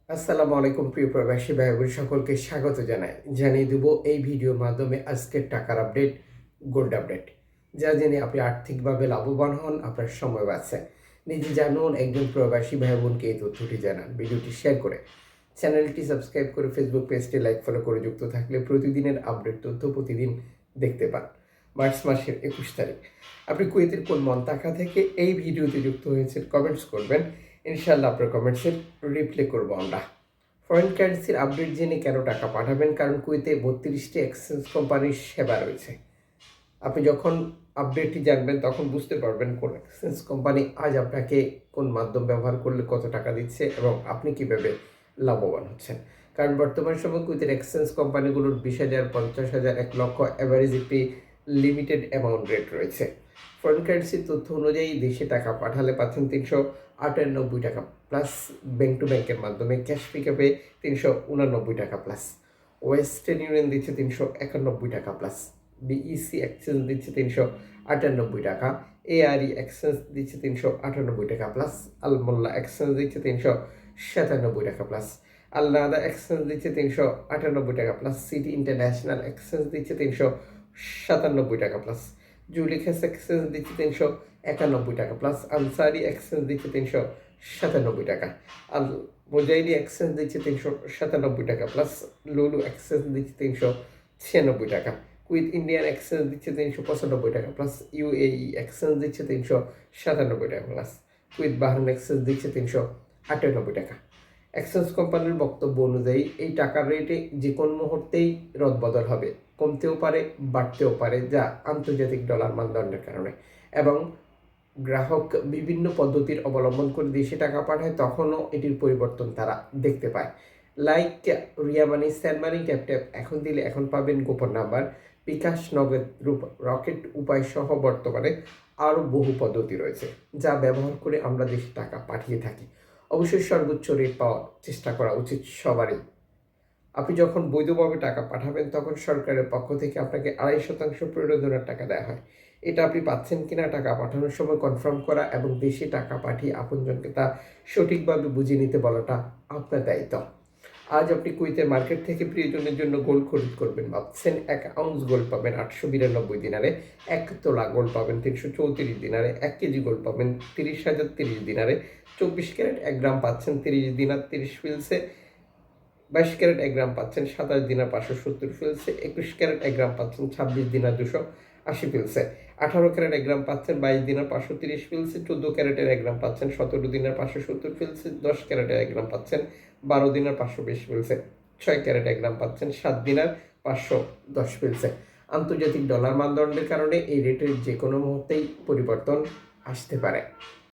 আসসালামু আলাইকুম প্রিয় প্রবাসী ভাই বোন সকলকে স্বাগত জানিয়ে দেব এই ভিডিওর মাধ্যমে আজকের টাকার আপডেট, গোল্ড আপডেট, যা জেনে আপনি আর্থিকভাবে লাভবান হন, আপনার সময় বাঁচে। নিজে জানুন, একজন প্রবাসী ভাই বোনকে এই তথ্যটি জানান। ভিডিওটি শেয়ার করে চ্যানেলটি সাবস্ক্রাইব করে ফেসবুক পেজটি লাইক ফলো করে যুক্ত থাকলে প্রতিদিনের আপডেট তথ্য প্রতিদিন দেখতে পান। মার্চ মাসের 21 তারিখ। আপনি কুয়েতের কোন মন্তাকা থেকে এই ভিডিওতে যুক্ত হয়েছেন কমেন্টস করবেন, ইনশাআল্লাহ আপনার কমেন্টসের রিপ্লাই করব আমরা। ফরেন কারেন্সির আপডেট জেনে কেন টাকা পাঠাবেন? কারণ কুয়েতে 32টি এক্সচেঞ্জ কোম্পানির সেবা রয়েছে। আপনি যখন আপডেটটি জানবেন তখন বুঝতে পারবেন কোন এক্সচেঞ্জ কোম্পানি আজ আপনাকে কোন মাধ্যম ব্যবহার করলে কত টাকা দিচ্ছে এবং আপনি কীভাবে লাভবান হচ্ছেন। কারণ বর্তমান সময় কুয়েতের এক্সচেঞ্জ কোম্পানিগুলোর 20,000, 50,000, 1,00,000 অ্যাভারেজ একটি লিমিটেড অ্যামাউন্ট রেট রয়েছে। ফরেন কারেন্সির তথ্য অনুযায়ী দেশে টাকা পাঠালে পাচ্ছেন 398 টাকা প্লাস, ব্যাংক টু ব্যাংকের মাধ্যমে ক্যাশ পিকআপে 389 টাকা প্লাস, ওয়েস্টার্ন ইউনিয়ন দিচ্ছে 391 টাকা প্লাস, বিইসি এক্সচেঞ্জ দিচ্ছে 398 টাকা, এআরই এক্সচেঞ্জ দিচ্ছে 398 টাকা প্লাস, আলমোল্লা এক্সচেঞ্জ দিচ্ছে 397 টাকা প্লাস, আলনাদা এক্সচেঞ্জ দিচ্ছে 398 টাকা প্লাস, সিটি ইন্টারন্যাশনাল এক্সচেঞ্জ দিচ্ছে 397 টাকা প্লাস, জুলিখাস এক্সচেঞ্জ দিচ্ছে 391 টাকা প্লাস, আনসারি এক্সচেঞ্জ দিচ্ছে 397 টাকা, আল মোজাইরি এক্সচেঞ্জ দিচ্ছে 397 টাকা প্লাস, লুলু এক্সচেঞ্জ দিচ্ছে 396 টাকা, কুইথ ইন্ডিয়ান এক্সচেঞ্জ দিচ্ছে 395 টাকা প্লাস, ইউএই এক্সচেঞ্জ দিচ্ছে 397 টাকা প্লাস, কুইথ বাহরাইন এক্সচেঞ্জ দিচ্ছে 398 টাকা। এক্সচেঞ্জ কোম্পানির বক্তব্য অনুযায়ী এই টাকার রেটে যে কোনো মুহূর্তেই রদবদল হবে, কমতেও পারে, বাড়তেও পারে, যা আন্তর্জাতিক ডলার মানদণ্ডের কারণে। এবং গ্রাহক বিভিন্ন পদ্ধতির অবলম্বন করে দেশে টাকা পাঠায়, তখনও এটির পরিবর্তন তারা দেখতে পায়। লাইক রিয়া মানি, স্যান্ড মানি, ট্যাপ এখন দিলে এখন পাবেন গোপন নাম্বার, বিকাশ, নগদ, রকেট উপায় সহ বর্তমানে আরও বহু পদ্ধতি রয়েছে যা ব্যবহার করে আমরা দেশে টাকা পাঠিয়ে থাকি। অবশ্যই সর্বোচ্চ রেট পাওয়ার চেষ্টা করা উচিত সবারই। আপনি যখন বৈধভাবে টাকা পাঠাবেন তখন সরকারের পক্ষ থেকে আপনাকে 2.5% প্রণোদনার টাকা দেওয়া হয়। এটা আপনি পাচ্ছেন কিনা টাকা পাঠানোর সময় কনফার্ম করা এবং দেশে টাকা পাঠিয়ে আপনজনকে তা সঠিকভাবে বুঝে নিতে বলাটা আপনার দায়িত্ব। আজ আপনি কুয়েতের মার্কেট থেকে প্রিয়জনের জন্য গোল্ড খরিদ করবেন ভাবছেন, 1 আউন্স গোল্ড পাবেন 892 দিনারে, 1 তোলা গোল্ড পাবেন 334 দিনারে, 1 কেজি গোল্ড পাবেন 30,030 দিনারে, 24 ক্যারেট 1 গ্রাম পাচ্ছেন 30 দিনার 30 ফিলসে, 22 ক্যারেট 1 গ্রাম পাচ্ছেন 27 দিনার 570 ফিলসে, 21 ক্যারেট 1 গ্রাম পাচ্ছেন 26 দিনার 280 ফিলসে, 18 ক্যারেট 1 গ্রাম পাচ্ছেন 22 দিনার 530 ফিলসে, 14 ক্যারেটের 1 গ্রাম পাচ্ছেন 17 দিনার 570 ফিলসে, 10 ক্যারেটের 1 গ্রাম পাচ্ছেন 12 দিনার 520 ফিলসে, 6 ক্যারেট 1 গ্রাম পাচ্ছেন 7 দিনার 510 ফিলসে। আন্তর্জাতিক ডলার মানদণ্ডের কারণে এই রেটের যে কোনো মুহূর্তেই পরিবর্তন আসতে পারে।